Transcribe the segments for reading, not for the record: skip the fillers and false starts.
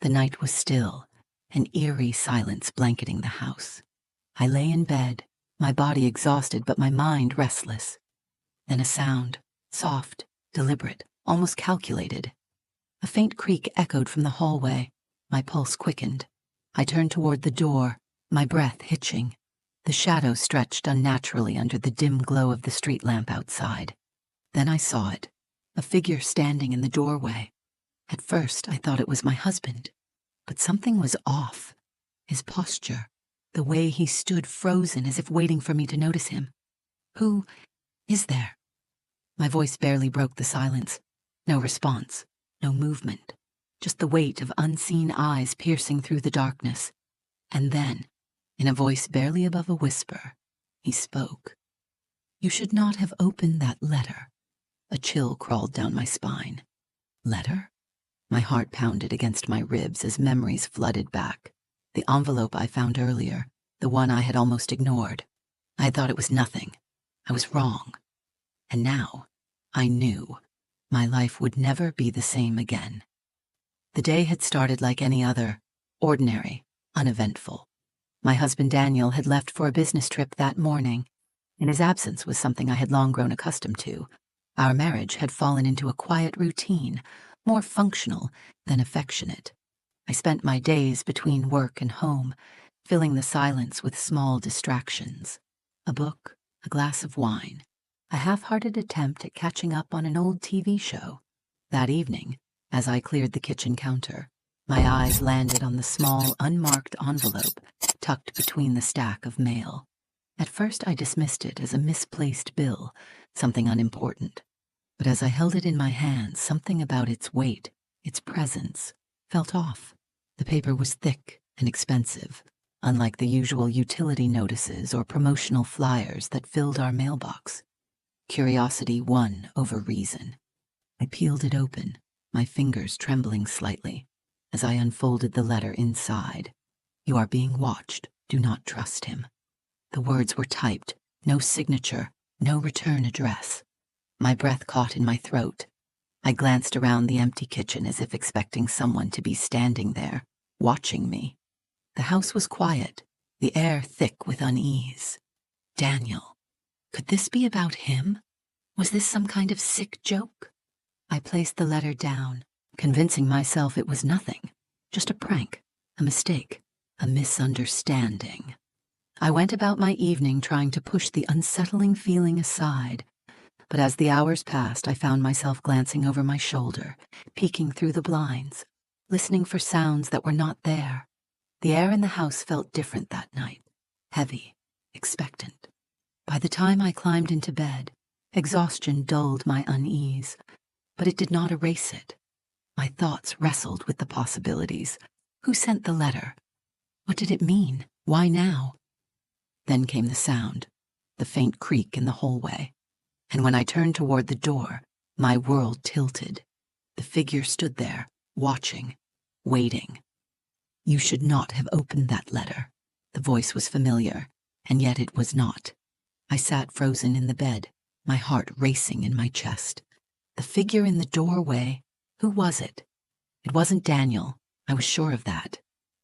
The night was still, an eerie silence blanketing the house. I lay in bed, my body exhausted but my mind restless. Then a sound, soft, deliberate, almost calculated. A faint creak echoed from the hallway. My pulse quickened. I turned toward the door, my breath hitching. The shadow stretched unnaturally under the dim glow of the street lamp outside. Then I saw it, a figure standing in the doorway. At first, I thought it was my husband, but something was off. His posture, the way he stood frozen as if waiting for me to notice him. Who is there? My voice barely broke the silence. No response, no movement, just the weight of unseen eyes piercing through the darkness. And then, in a voice barely above a whisper, he spoke. "You should not have opened that letter." A chill crawled down my spine. Letter? My heart pounded against my ribs as memories flooded back. The envelope I found earlier, the one I had almost ignored. I had thought it was nothing. I was wrong. And now, I knew my life would never be the same again. The day had started like any other, ordinary, uneventful. My husband Daniel had left for a business trip that morning, and his absence was something I had long grown accustomed to. Our marriage had fallen into a quiet routine, more functional than affectionate. I spent my days between work and home, filling the silence with small distractions. A book, a glass of wine, a half-hearted attempt at catching up on an old TV show. That evening, as I cleared the kitchen counter, my eyes landed on the small, unmarked envelope tucked between the stack of mail. At first I dismissed it as a misplaced bill, something unimportant. But as I held it in my hands, something about its weight, its presence, felt off. The paper was thick and expensive, unlike the usual utility notices or promotional flyers that filled our mailbox. Curiosity won over reason. I peeled it open, my fingers trembling slightly, as I unfolded the letter inside. "You are being watched. Do not trust him." The words were typed, no signature, no return address. My breath caught in my throat. I glanced around the empty kitchen as if expecting someone to be standing there, watching me. The house was quiet, the air thick with unease. Daniel. Could this be about him? Was this some kind of sick joke? I placed the letter down, convincing myself it was nothing, just a prank, a mistake, a misunderstanding. I went about my evening trying to push the unsettling feeling aside, but as the hours passed, I found myself glancing over my shoulder, peeking through the blinds, listening for sounds that were not there. The air in the house felt different that night, heavy, expectant. By the time I climbed into bed, exhaustion dulled my unease, but it did not erase it. My thoughts wrestled with the possibilities. Who sent the letter? What did it mean? Why now? Then came the sound, the faint creak in the hallway. And when I turned toward the door, my world tilted. The figure stood there, watching, waiting. "You should not have opened that letter." The voice was familiar, and yet it was not. I sat frozen in the bed, my heart racing in my chest. The figure in the doorway, who was it? It wasn't Daniel, I was sure of that.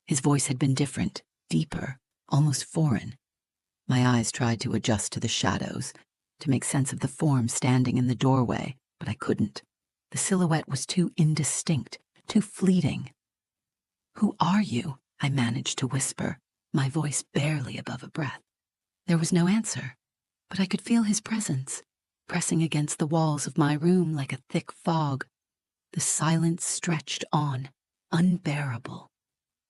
His voice had been different, deeper, almost foreign. My eyes tried to adjust to the shadows, to make sense of the form standing in the doorway, but I couldn't. The silhouette was too indistinct, too fleeting. "Who are you?" I managed to whisper, my voice barely above a breath. There was no answer, but I could feel his presence, pressing against the walls of my room like a thick fog. The silence stretched on, unbearable.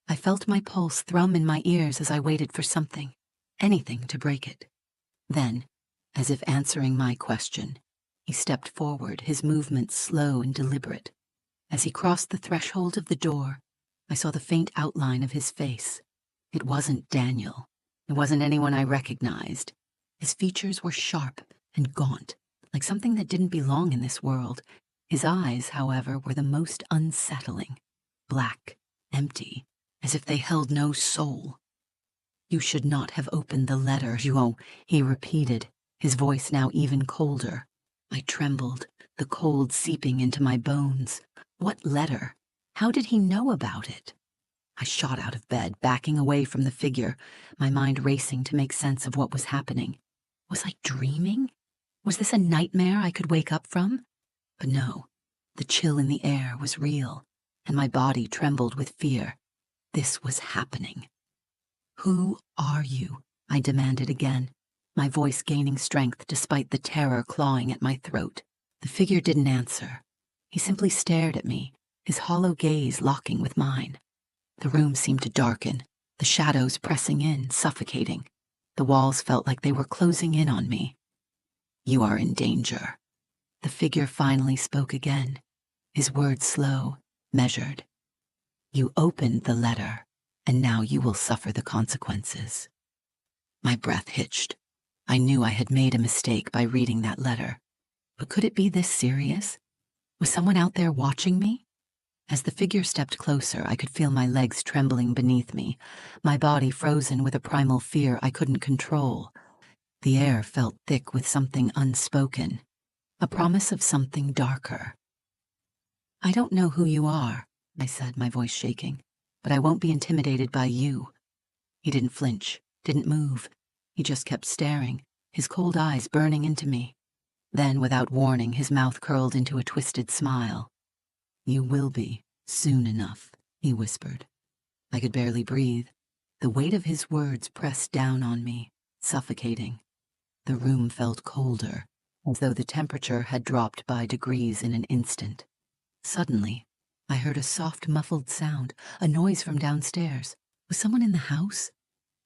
I felt my pulse thrum in my ears as I waited for something, anything to break it. Then, as if answering my question, he stepped forward, his movements slow and deliberate. As he crossed the threshold of the door, I saw the faint outline of his face. It wasn't Daniel. It wasn't anyone I recognized. His features were sharp and gaunt, like something that didn't belong in this world. His eyes, however, were the most unsettling, black, empty, as if they held no soul. "You should not have opened the letter, Juon," he repeated, his voice now even colder. I trembled, the cold seeping into my bones. What letter? How did he know about it? I shot out of bed, backing away from the figure, my mind racing to make sense of what was happening. Was I dreaming? Was this a nightmare I could wake up from? But no, the chill in the air was real, and my body trembled with fear. This was happening. "Who are you?" I demanded again, my voice gaining strength despite the terror clawing at my throat. The figure didn't answer. He simply stared at me, his hollow gaze locking with mine. The room seemed to darken, the shadows pressing in, suffocating. The walls felt like they were closing in on me. "You are in danger." The figure finally spoke again, his words slow, measured. "You opened the letter, and now you will suffer the consequences." My breath hitched. I knew I had made a mistake by reading that letter. But could it be this serious? Was someone out there watching me? As the figure stepped closer, I could feel my legs trembling beneath me, my body frozen with a primal fear I couldn't control. The air felt thick with something unspoken, a promise of something darker. "I don't know who you are," I said, my voice shaking, "but I won't be intimidated by you." He didn't flinch, didn't move. He just kept staring, his cold eyes burning into me. Then, without warning, his mouth curled into a twisted smile. "You will be, soon enough," he whispered. I could barely breathe. The weight of his words pressed down on me, suffocating. The room felt colder, as though the temperature had dropped by degrees in an instant. Suddenly, I heard a soft, muffled sound, a noise from downstairs. Was someone in the house?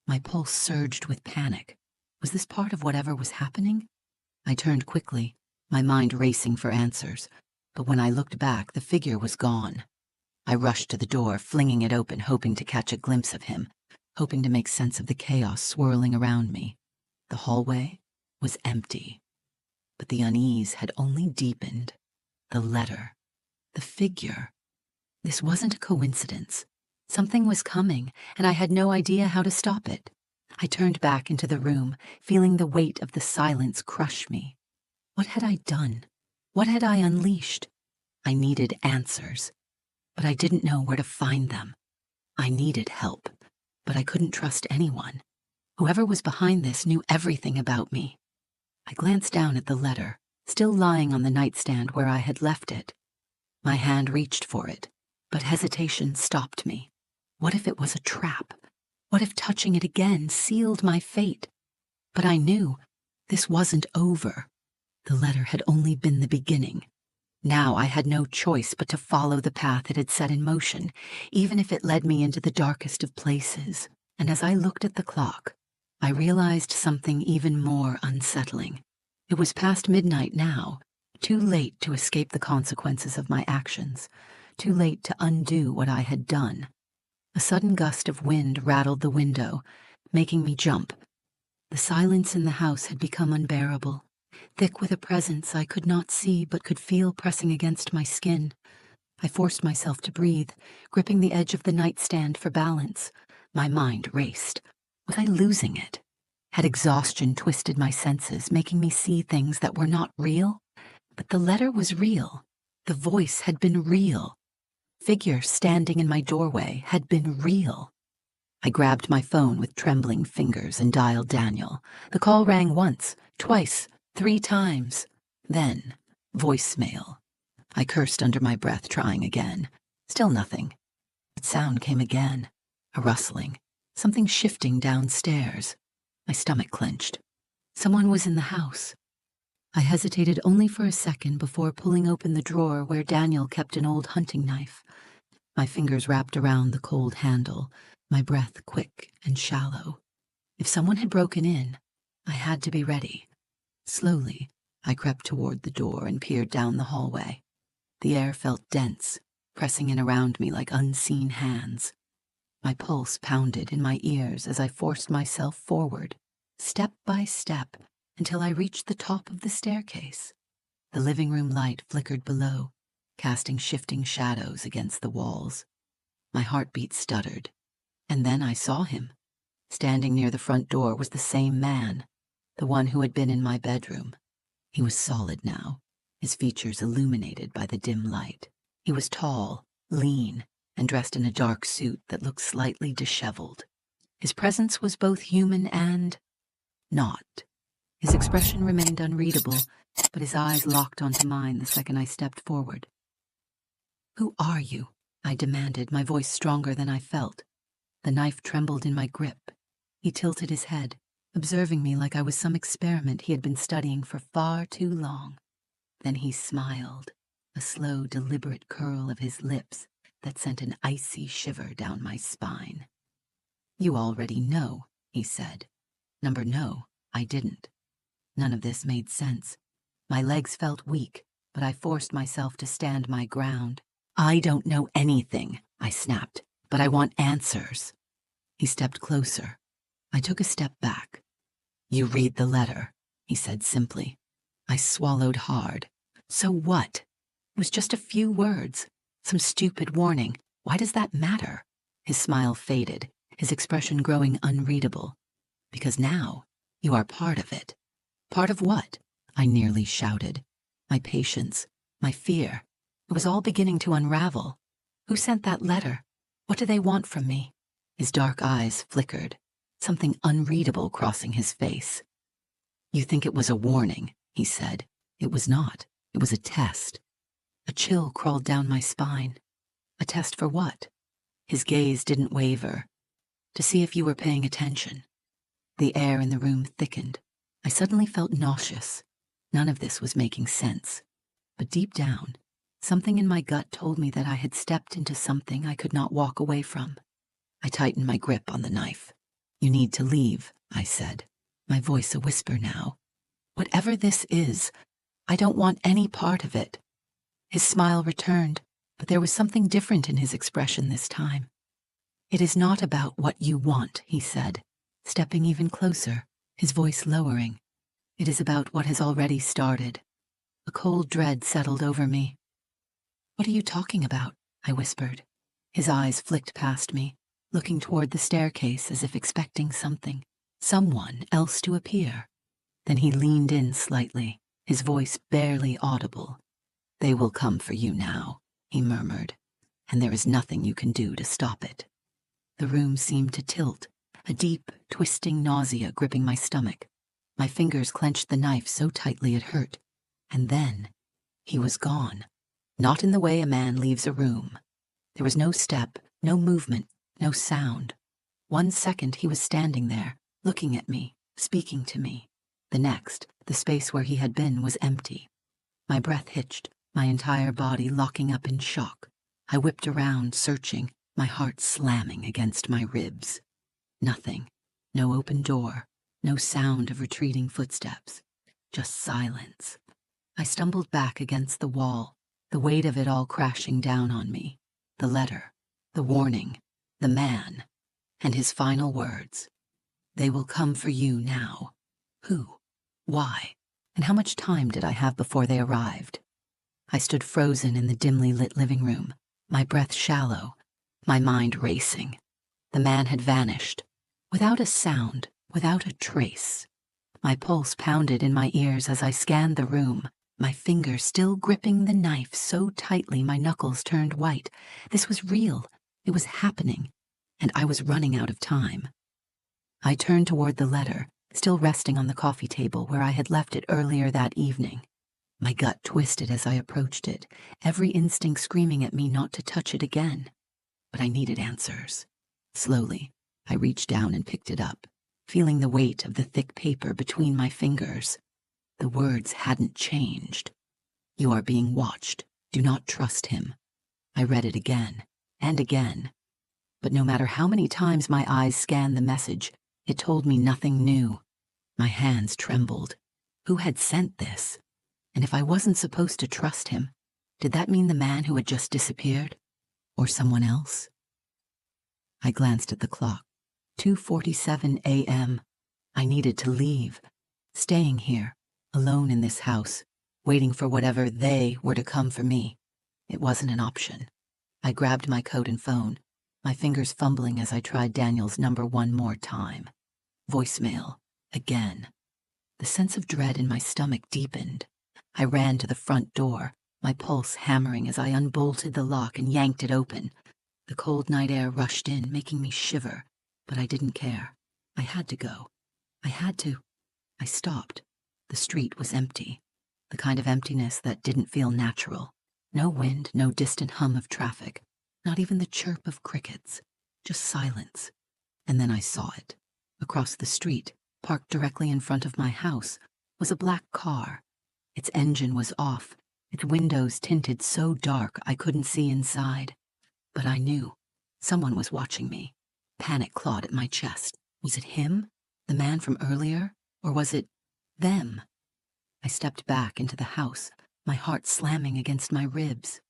My pulse surged with panic. Was this part of whatever was happening? I turned quickly, my mind racing for answers, but when I looked back, the figure was gone. I rushed to the door, flinging it open, hoping to catch a glimpse of him, hoping to make sense of the chaos swirling around me. The hallway was empty, but the unease had only deepened. The letter, the figure. This wasn't a coincidence. Something was coming, and I had no idea how to stop it. I turned back into the room, feeling the weight of the silence crush me. What had I done? What had I unleashed? I needed answers, but I didn't know where to find them. I needed help, but I couldn't trust anyone. Whoever was behind this knew everything about me. I glanced down at the letter, still lying on the nightstand where I had left it. My hand reached for it, but hesitation stopped me. What if it was a trap? What if touching it again sealed my fate? But I knew this wasn't over. The letter had only been the beginning. Now I had no choice but to follow the path it had set in motion, even if it led me into the darkest of places. And as I looked at the clock, I realized something even more unsettling. It was past midnight now, too late to escape the consequences of my actions, too late to undo what I had done. A sudden gust of wind rattled the window, making me jump. The silence in the house had become unbearable, thick with a presence I could not see but could feel pressing against my skin. I forced myself to breathe, gripping the edge of the nightstand for balance. My mind raced. Was I losing it? Had exhaustion twisted my senses, making me see things that were not real? But the letter was real. The voice had been real. Figure standing in my doorway had been real. I grabbed my phone with trembling fingers and dialed Daniel. The call rang once, twice, 3 times. Then, voicemail. I cursed under my breath, trying again. Still nothing. That sound came again. A rustling. Something shifting downstairs. My stomach clenched. Someone was in the house. I hesitated only for a second before pulling open the drawer where Daniel kept an old hunting knife. My fingers wrapped around the cold handle, my breath quick and shallow. If someone had broken in, I had to be ready. Slowly, I crept toward the door and peered down the hallway. The air felt dense, pressing in around me like unseen hands. My pulse pounded in my ears as I forced myself forward, step by step, until I reached the top of the staircase. The living room light flickered below, casting shifting shadows against the walls. My heartbeat stuttered, and then I saw him. Standing near the front door was the same man, the one who had been in my bedroom. He was solid now, his features illuminated by the dim light. He was tall, lean, and dressed in a dark suit that looked slightly disheveled. His presence was both human and not. His expression remained unreadable, but his eyes locked onto mine the second I stepped forward. "Who are you?" I demanded, my voice stronger than I felt. The knife trembled in my grip. He tilted his head, observing me like I was some experiment he had been studying for far too long. Then he smiled, a slow, deliberate curl of his lips that sent an icy shiver down my spine. "You already know," he said. No, I didn't. None of this made sense. My legs felt weak, but I forced myself to stand my ground. "I don't know anything," I snapped, "but I want answers." He stepped closer. I took a step back. "You read the letter," he said simply. I swallowed hard. So what? It was just a few words. Some stupid warning. Why does that matter? His smile faded, his expression growing unreadable. "Because now, you are part of it." "Part of what?" I nearly shouted. My patience, my fear. It was all beginning to unravel. "Who sent that letter? What do they want from me?" His dark eyes flickered, something unreadable crossing his face. "You think it was a warning," he said. "It was not. It was a test." A chill crawled down my spine. "A test for what?" His gaze didn't waver. "To see if you were paying attention." The air in the room thickened. I suddenly felt nauseous. None of this was making sense. But deep down, something in my gut told me that I had stepped into something I could not walk away from. I tightened my grip on the knife. "You need to leave," I said, my voice a whisper now. "Whatever this is, I don't want any part of it." His smile returned, but there was something different in his expression this time. "It is not about what you want," he said, stepping even closer, his voice lowering. "It is about what has already started." A cold dread settled over me. "What are you talking about?" I whispered. His eyes flicked past me, looking toward the staircase as if expecting someone else to appear. Then he leaned in slightly, his voice barely audible. "They will come for you now," he murmured, "and there is nothing you can do to stop it." The room seemed to tilt, a deep, twisting nausea gripping my stomach. My fingers clenched the knife so tightly it hurt. And then, he was gone. Not in the way a man leaves a room. There was no step, no movement, no sound. 1 second he was standing there, looking at me, speaking to me. The next, the space where he had been was empty. My breath hitched, my entire body locking up in shock. I whipped around, searching, my heart slamming against my ribs. Nothing. No open door, no sound of retreating footsteps. Just silence. I stumbled back against the wall, the weight of it all crashing down on me. The letter, the warning, the man, and his final words. "They will come for you now." Who? Why? And how much time did I have before they arrived? I stood frozen in the dimly lit living room, my breath shallow, my mind racing. The man had vanished, without a sound, without a trace. My pulse pounded in my ears as I scanned the room, my fingers still gripping the knife so tightly my knuckles turned white. This was real. It was happening, and I was running out of time. I turned toward the letter, still resting on the coffee table where I had left it earlier that evening. My gut twisted as I approached it, every instinct screaming at me not to touch it again. But I needed answers. Slowly, I reached down and picked it up, feeling the weight of the thick paper between my fingers. The words hadn't changed. "You are being watched. Do not trust him." I read it again and again. But no matter how many times my eyes scanned the message, it told me nothing new. My hands trembled. Who had sent this? And if I wasn't supposed to trust him, did that mean the man who had just disappeared? Or someone else? I glanced at the clock. 2:47 a.m. I needed to leave. Staying here, alone in this house, waiting for whatever they were to come for me. It wasn't an option. I grabbed my coat and phone, my fingers fumbling as I tried Daniel's number one more time. Voicemail. Again. The sense of dread in my stomach deepened. I ran to the front door, my pulse hammering as I unbolted the lock and yanked it open. The cold night air rushed in, making me shiver, but I didn't care. I had to go. I had to. I stopped. The street was empty, the kind of emptiness that didn't feel natural. No wind, no distant hum of traffic, not even the chirp of crickets, just silence. And then I saw it. Across the street, parked directly in front of my house, was a black car. Its engine was off, its windows tinted so dark I couldn't see inside. But I knew. Someone was watching me. Panic clawed at my chest. Was it him? The man from earlier? Or was it them? I stepped back into the house, my heart slamming against my ribs.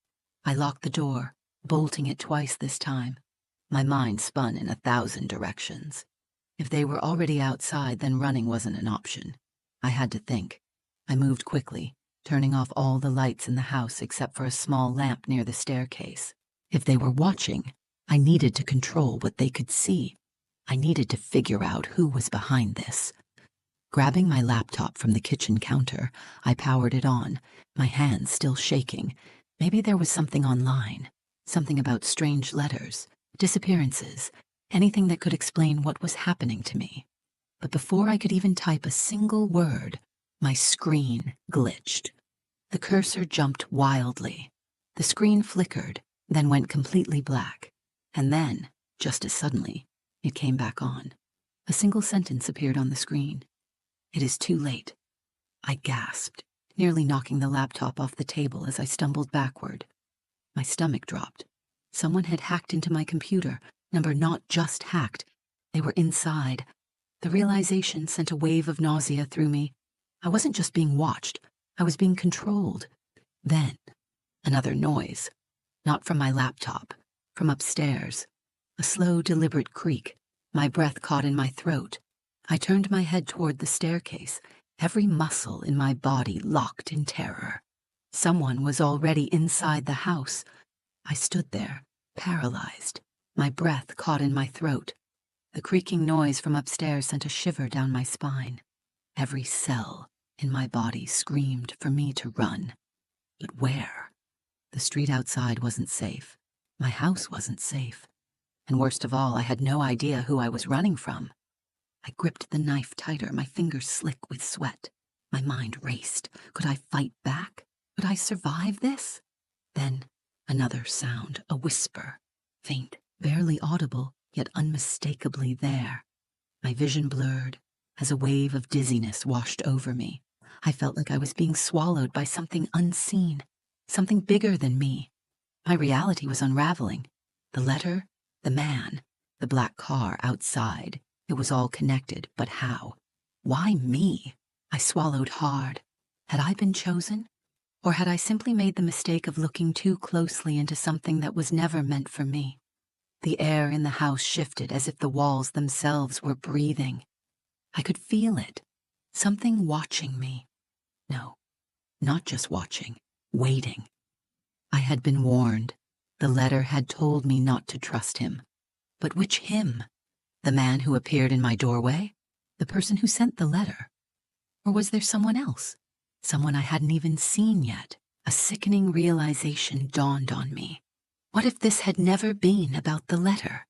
I locked the door, bolting it twice this time. My mind spun in 1,000 directions. If they were already outside, then running wasn't an option. I had to think. I moved quickly, turning off all the lights in the house except for a small lamp near the staircase. If they were watching, I needed to control what they could see. I needed to figure out who was behind this. Grabbing my laptop from the kitchen counter, I powered it on, my hands still shaking. Maybe there was something online, something about strange letters, disappearances, anything that could explain what was happening to me. But before I could even type a single word, my screen glitched. The cursor jumped wildly. The screen flickered, then went completely black. And then, just as suddenly, it came back on. A single sentence appeared on the screen. "It is too late." I gasped, nearly knocking the laptop off the table as I stumbled backward. My stomach dropped. Someone had hacked into my computer. Number not just hacked. They were inside. The realization sent a wave of nausea through me. I wasn't just being watched. I was being controlled. Then, another noise. Not from my laptop. From upstairs. A slow, deliberate creak. My breath caught in my throat. I turned my head toward the staircase, every muscle in my body locked in terror. Someone was already inside the house. I stood there, paralyzed, my breath caught in my throat. The creaking noise from upstairs sent a shiver down my spine. Every cell in my body screamed for me to run. But where? The street outside wasn't safe. My house wasn't safe. And worst of all, I had no idea who I was running from. I gripped the knife tighter, my fingers slick with sweat. My mind raced. Could I fight back? Could I survive this? Then another sound, a whisper, faint, barely audible, yet unmistakably there. My vision blurred as a wave of dizziness washed over me. I felt like I was being swallowed by something unseen, something bigger than me. My reality was unraveling. The letter, the man, the black car outside. It was all connected, but how? Why me? I swallowed hard. Had I been chosen? Or had I simply made the mistake of looking too closely into something that was never meant for me? The air in the house shifted as if the walls themselves were breathing. I could feel it. Something watching me. No, not just watching, waiting. I had been warned. The letter had told me not to trust him. But which him? The man who appeared in my doorway? The person who sent the letter? Or was there someone else? Someone I hadn't even seen yet? A sickening realization dawned on me. What if this had never been about the letter?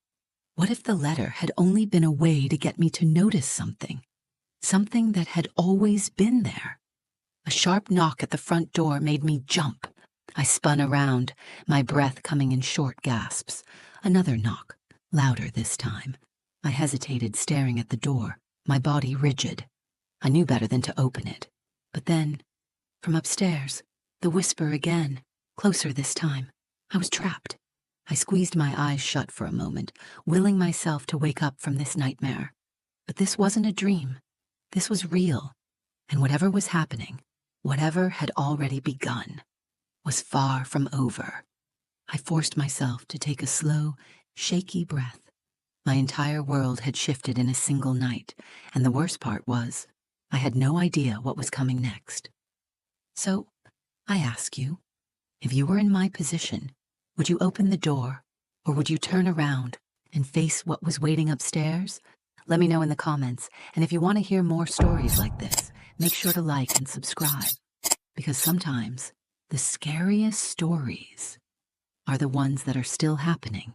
What if the letter had only been a way to get me to notice something? Something that had always been there? A sharp knock at the front door made me jump. I spun around, my breath coming in short gasps. Another knock, louder this time. I hesitated, staring at the door, my body rigid. I knew better than to open it. But then, from upstairs, the whisper again, closer this time. I was trapped. I squeezed my eyes shut for a moment, willing myself to wake up from this nightmare. But this wasn't a dream. This was real. And whatever was happening, whatever had already begun, was far from over. I forced myself to take a slow, shaky breath. My entire world had shifted in a single night, and the worst part was, I had no idea what was coming next. So, I ask you, if you were in my position, would you open the door, or would you turn around and face what was waiting upstairs? Let me know in the comments, and if you want to hear more stories like this, make sure to like and subscribe, because sometimes the scariest stories are the ones that are still happening